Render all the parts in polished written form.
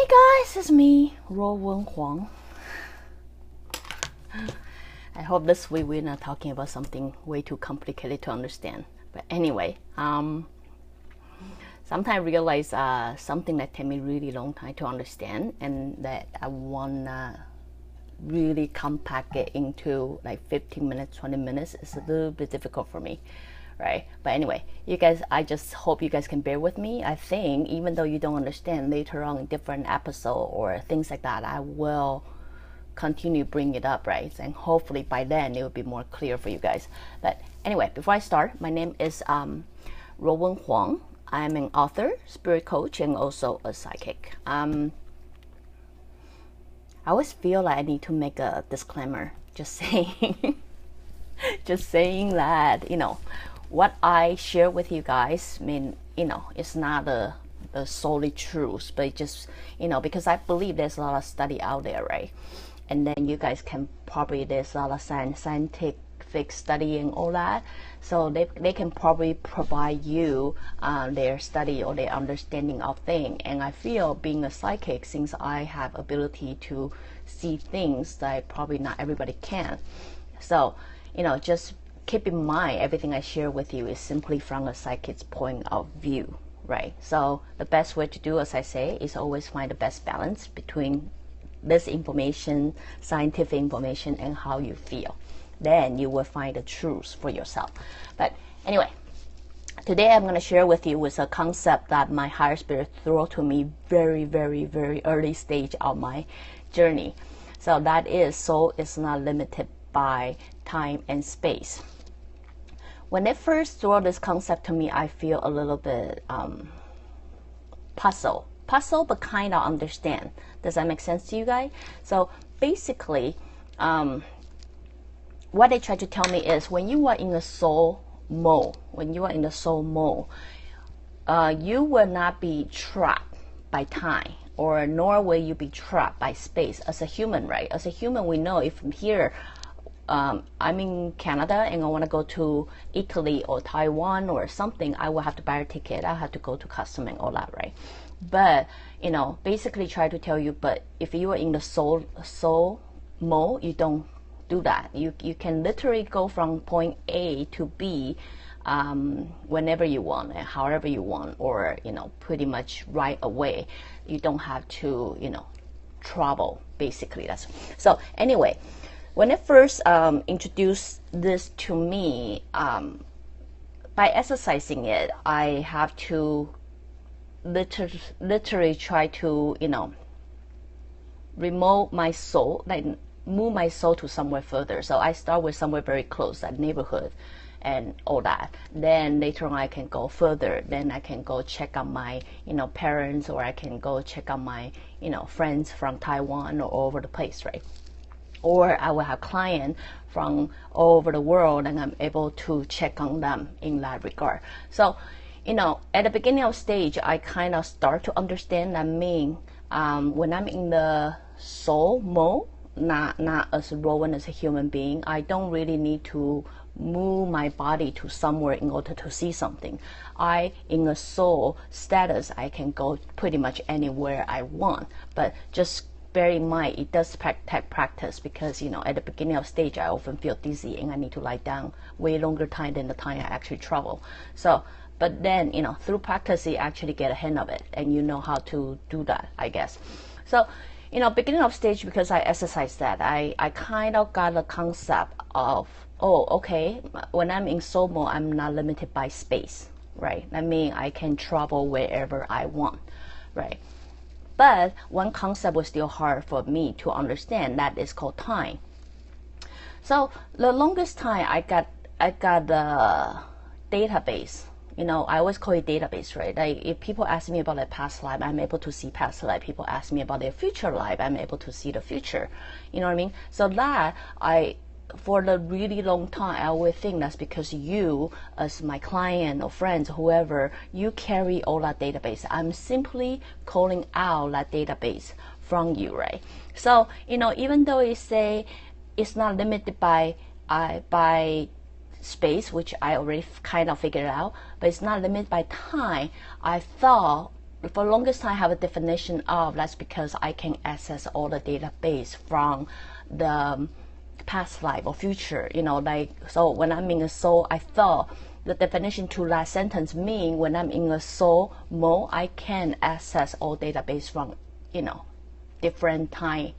Hey guys, it's me, Ruowen Huang. I hope this week we're not talking about something way too complicated to understand. But anyway, sometimes I realize something that takes me really long time to understand, and that I wanna really compact it into like 15 minutes, 20 minutes. It's a little bit difficult for me, right? But anyway, you guys, I just hope you guys can bear with me. I think even though you don't understand later on in different episode or things like that, I will continue bring it up, right? And hopefully by then it will be more clear for you guys. But anyway, before I start, my name is Ruowen Huang. I'm an author, spirit coach, and also a psychic. I always feel like I need to make a disclaimer, just saying just saying that, you know, what I share with you guys, I mean, you know, it's not the solely truth, but it just, you know, because I believe there's a lot of study out there, right? And then you guys can probably, there's a lot of scientific study and all that, so they can probably provide you their study or their understanding of things. And I feel being a psychic, since I have ability to see things that probably not everybody can, so, you know, just keep in mind everything I share with you is simply from a psychic's point of view, right? So the best way to do, as I say, is always find the best balance between this information, scientific information, and how you feel. Then you will find the truth for yourself. But anyway, today I'm going to share with you with a concept that my higher spirit threw to me very, very, very early stage of my journey. So that is, soul is not limited by time and space. When they first threw this concept to me, I feel a little bit puzzled, but kind of understand. Does that make sense to you guys? So basically, what they try to tell me is, when you are in the soul mode, you will not be trapped by time, or nor will you be trapped by space. As a human, right? As a human, we know if from here, I'm in Canada and I want to go to Italy or Taiwan or something, I will have to buy a ticket. I have to go to custom and all that, right? But, you know, basically try to tell you, but if you are in the soul mode, you don't do that. You can literally go from point A to B whenever you want and however you want, or, you know, pretty much right away. You don't have to, you know, travel, basically. That's so anyway. When it first introduced this to me, by exercising it, I have to literally try to, you know, remove my soul, like move my soul to somewhere further. So I start with somewhere very close, that neighborhood and all that. Then later on I can go further. Then I can go check on my, you know, parents, or I can go check on my, you know, friends from Taiwan or all over the place, right? Or I will have clients from all over the world, and I'm able to check on them in that regard. So, you know, at the beginning of stage, I kind of start to understand that when I'm in the soul mode, not as Rowan as a human being, I don't really need to move my body to somewhere in order to see something. In a soul status, I can go pretty much anywhere I want, but just bear in mind, it does take practice, because, you know, at the beginning of stage, I often feel dizzy and I need to lie down way longer time than the time I actually travel. So, but then, you know, through practice, you actually get a hang of it, and you know how to do that, I guess. So, you know, beginning of stage, because I exercise that, I kind of got a concept of, oh, okay, when I'm in soul mode, I'm not limited by space, right? I mean, I can travel wherever I want, right? But one concept was still hard for me to understand, that is called time. So the longest time I got the database. You know, I always call it database, right? Like if people ask me about their past life, I'm able to see past life. People ask me about their future life, I'm able to see the future. You know what I mean? So that for the really long time, I always think that's because you, as my client or friends, whoever, you carry all that database. I'm simply calling out that database from you, right? So, you know, even though it say it's not limited by space, which I already kind of figured out, but it's not limited by time, I thought for the longest time I have a definition of that's because I can access all the database from the past life or future, like, so when I'm in a soul, I thought the definition to that sentence mean when I'm in a soul mode, I can access all database from, different time.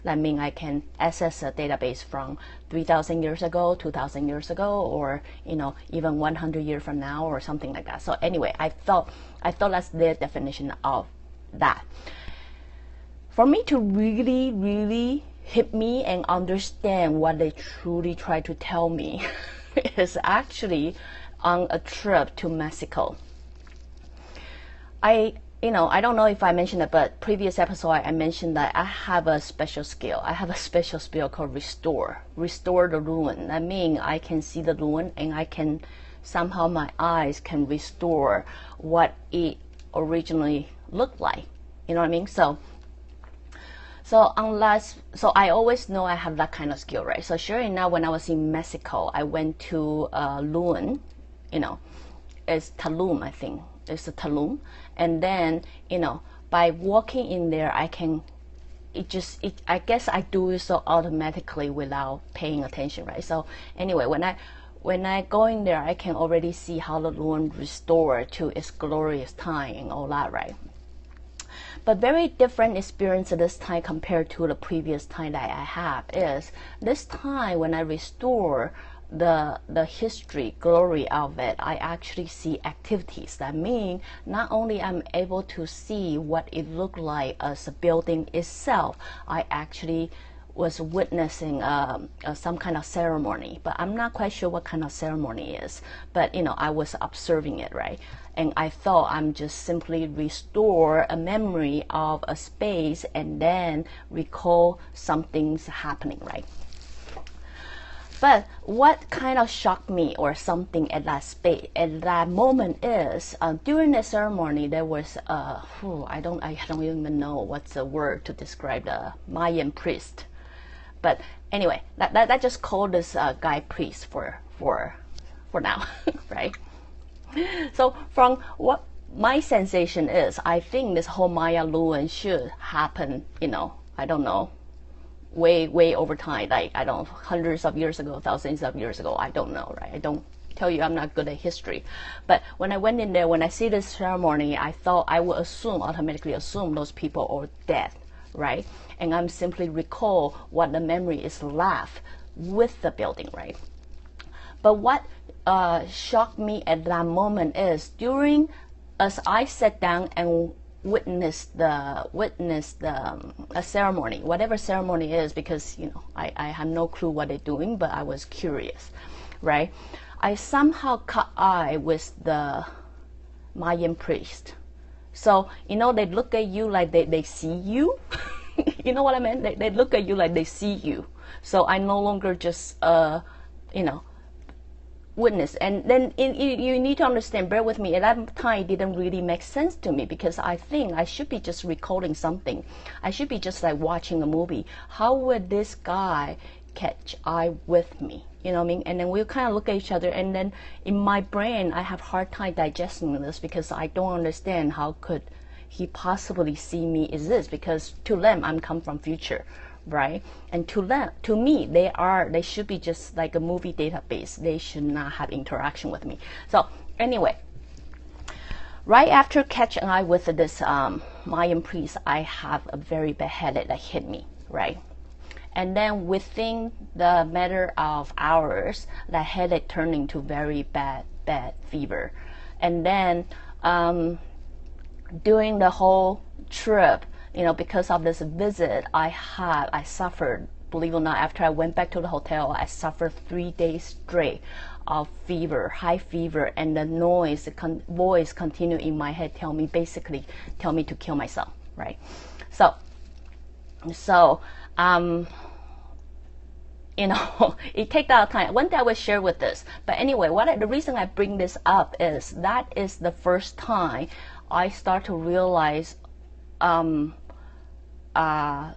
That means I can access a database from 3,000 years ago, 2,000 years ago, or even 100 years from now, or something like that. So anyway, I thought that's their definition of that. For me to really, really hit me and understand what they truly try to tell me is actually on a trip to Mexico. I don't know if I mentioned it, but previous episode I mentioned that I have a special skill. I have a special skill called restore the ruin. That means I can see the ruin and I can somehow my eyes can restore what it originally looked like. You know what I mean? So I always know I have that kind of skill, right? So sure enough, when I was in Mexico, I went to ruin, it's Tulum, I think. It's a Tulum. And then, by walking in there, I guess I do it so automatically without paying attention, right? So anyway, when I go in there, I can already see how the ruin restored to its glorious time and all that, right? But very different experience this time compared to the previous time that I have is this time when I restore the history, glory of it, I actually see activities. That means not only I'm able to see what it looked like as a building itself, I actually was witnessing some kind of ceremony, but I'm not quite sure what kind of ceremony is, but I was observing it, right? And I thought I'm just simply restore a memory of a space and then recall something's happening, right? But what kind of shocked me or something at that space, at that moment is during the ceremony there was I don't even know what's the word to describe the Mayan priest. But anyway, that just called this guy priest for now, right? So from what my sensation is, I think this whole Maya ruin should happen, I don't know, way over time, like I don't know, hundreds of years ago, thousands of years ago, I don't know, right? I don't tell you I'm not good at history. But when I went in there, when I see this ceremony, I thought I would automatically assume those people are dead, right? And I'm simply recall what the memory is left with the building, right? But what shocked me at that moment is as I sat down and witnessed the ceremony, whatever ceremony is, because I have no clue what they're doing, but I was curious, right? I somehow caught eye with the Mayan priest. So they look at you like they see you. You know what I mean? They look at you like they see you. So I no longer just witness. And then you need to understand, bear with me, at that time it didn't really make sense to me, because I think I should be just recalling something. I should be just like watching a movie. How would this guy catch eye with me? You know what I mean? And then we'll kind of look at each other, and then in my brain I have hard time digesting this, because I don't understand how could he possibly see me as this, because to them I'm come from future, right? And to me, they should be just like a movie database. They should not have interaction with me. So anyway, right after catching eye with this Mayan priest, I have a very bad headache that hit me, right? And then within the matter of hours, that headache turned into very bad fever. And then during the whole trip, because of this visit, I suffered, believe it or not, after I went back to the hotel, I suffered 3 days straight of fever, high fever, and the voice continued in my head tell me to kill myself, right? So it takes a lot of time. One day I will share with this. But anyway, the reason I bring this up is that is the first time I start to realize how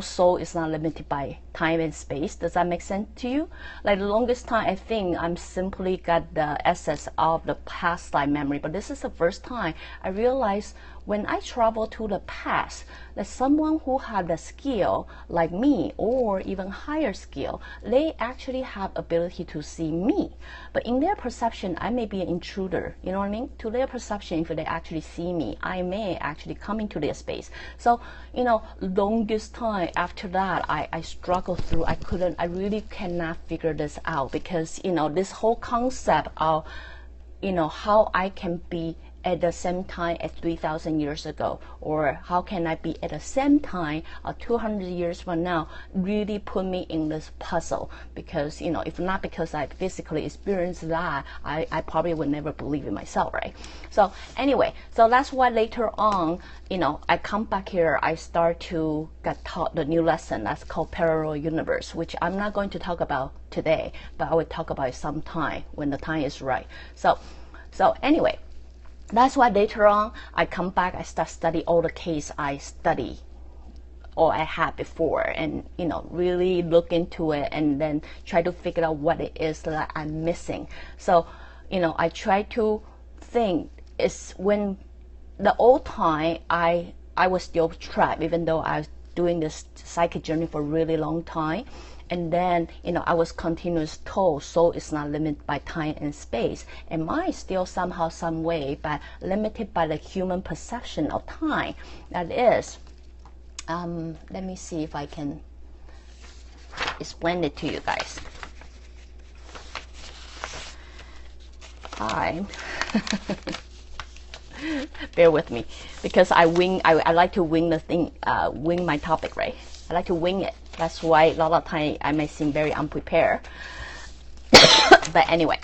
soul is not limited by time and space. Does that make sense to you? Like the longest time, I think I'm simply got the essence of the past life memory. But this is the first time I realized when I travel to the past, that someone who had the skill like me or even higher skill, they actually have ability to see me. But in their perception, I may be an intruder. You know what I mean? To their perception, if they actually see me, I may actually come into their space. So, you know, longest time after that, I struggled through. I really cannot figure this out because, you know, this whole concept of, you know, how I can be at the same time as 3,000 years ago, or how can I be at the same time 200 years from now, really put me in this puzzle. Because, you know, if not because I physically experienced that, I probably would never believe in myself, right? So anyway, so that's why later on, you know, I come back here, I start to get taught the new lesson that's called parallel universe, which I'm not going to talk about today, but I will talk about it sometime when the time is right. So anyway, that's why later on I come back, I start study all the case I study or I had before, and, you know, really look into it and then try to figure out what it is that I'm missing. So, you know, I try to think it's when the old time I was still trapped, even though I was doing this psychic journey for a really long time. And then, you know, I was continuously told soul is not limited by time and space. And mine still somehow, some way, but limited by the human perception of time. That is, let me see if I can explain it to you guys. Bear with me, because I like to wing the thing, wing my topic, right? I like to wing it. That's why a lot of times I may seem very unprepared. But anyway,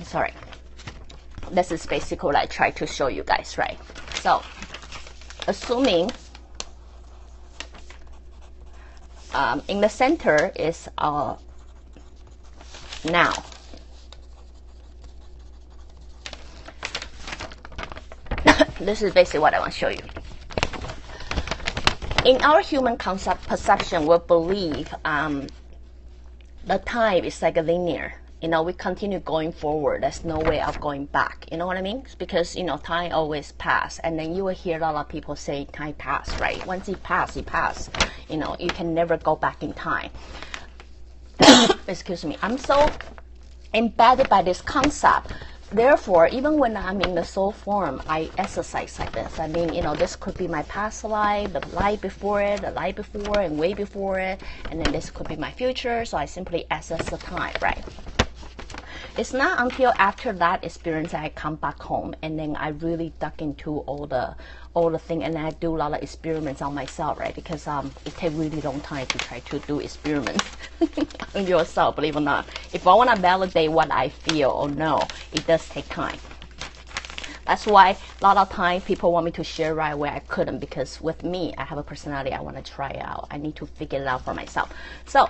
sorry. This is basically what I try to show you guys, right? So, assuming in the center is now. This is basically what I want to show you. In our human concept perception, we believe the time is like a linear. You know, we continue going forward. There's no way of going back. You know what I mean? It's because, you know, time always passes. And then you will hear a lot of people say time passed, right? Once it passed, it passed. You know, you can never go back in time. Excuse me. I'm so embedded by this concept. Therefore, even when I'm in the soul form, I exercise like this. I mean, you know, this could be my past life, the life before it, the life before, and way before it. And then this could be my future. So I simply access the time, right? It's not until after that experience that I come back home and then I really dug into all the thing, and I do a lot of experiments on myself, right? Because it takes really long time to try to do experiments on yourself, believe it or not. If I want to validate what I feel or know, it does take time. That's why a lot of time people want me to share right away. I couldn't, because with me, I have a personality I want to try out. I need to figure it out for myself. So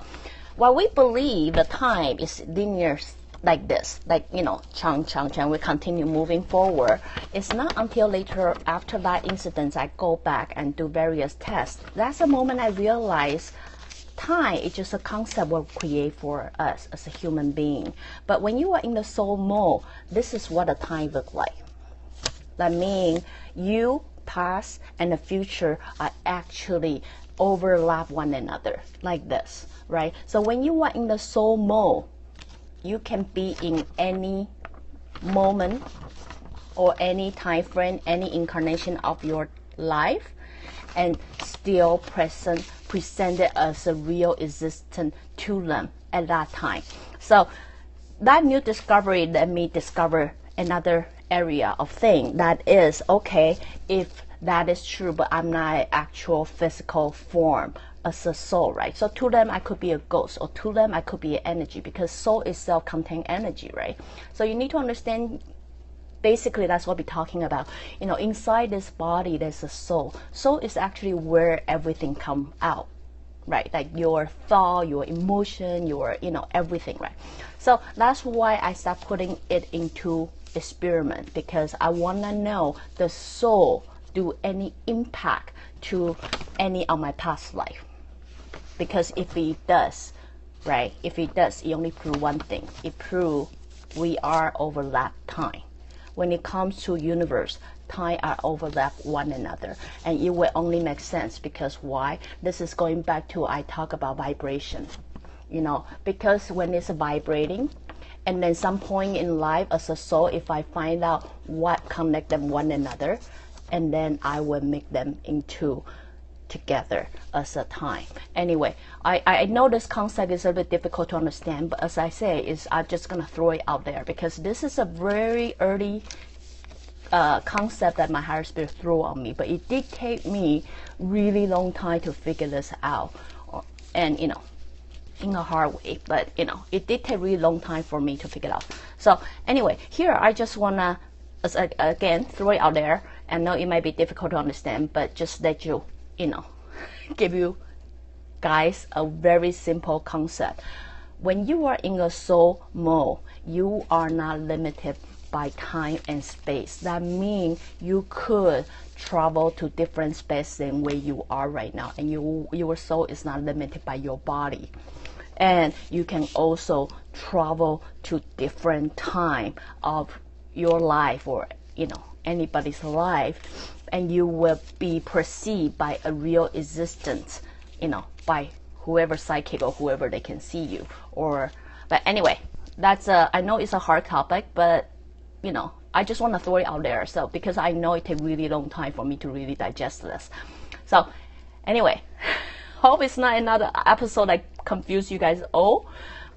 while we believe the time is linear like this, like, you know, chang, we continue moving forward. It's not until later, after that incident, I go back and do various tests. That's the moment I realize time is just a concept we create for us as a human being. But when you are in the soul mode, this is what the time looks like. That means you, past, and the future are actually overlap one another like this, right? So when you are in the soul mode, you can be in any moment or any time frame, any incarnation of your life, and still presented as a real existence to them at that time. So that new discovery let me discover another area of thing that is, okay, if that is true, but I'm not an actual physical form as a soul, right? So to them, I could be a ghost, or to them, I could be an energy, because soul itself contains energy, right? So you need to understand, basically, that's what we're talking about. You know, inside this body, there's a soul. Soul is actually where everything comes out, right? Like your thought, your emotion, your, you know, everything, right? So that's why I start putting it into experiment, because I want to know the soul do any impact to any of my past life. Because if it does, right, if it does, it only proves one thing. It proves we are overlap time. When it comes to universe, time are overlap one another, and it will only make sense because why? This is going back to I talk about vibration, you know, because when it's vibrating, and then some point in life as a soul, if I find out what connect them one another, and then I will make them into together as a time. Anyway, I know this concept is a bit difficult to understand, but as I say, I'm just gonna throw it out there because this is a very early concept that my higher spirit threw on me, but it did take me really long time to figure this out, and you know, in a hard way, but you know, it did take really long time for me to figure it out. So anyway, here I just wanna again throw it out there. I know it might be difficult to understand, but just let you know, give you guys a very simple concept. When you are in a soul mode, you are not limited by time and space. That means you could travel to different space than where you are right now, and your soul is not limited by your body. And you can also travel to different time of your life, or you know, anybody's life, and you will be perceived by a real existence, you know, by whoever psychic or whoever they can see you. Or but anyway, that's I know it's a hard topic, but you know, I just want to throw it out there. So because I know it takes really long time for me to really digest this. So anyway, hope it's not another episode that confuse you guys all.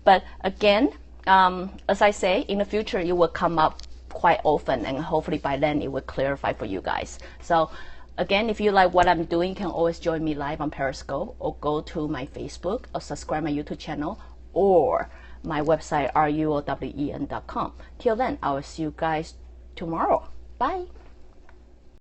But again, as I say, in the future it will come up quite often, and hopefully by then it will clarify for you guys. So again, if you like what I'm doing, you can always join me live on Periscope, or go to my Facebook, or subscribe my YouTube channel, or my website ruowen.com. Till then, I will see you guys tomorrow. Bye.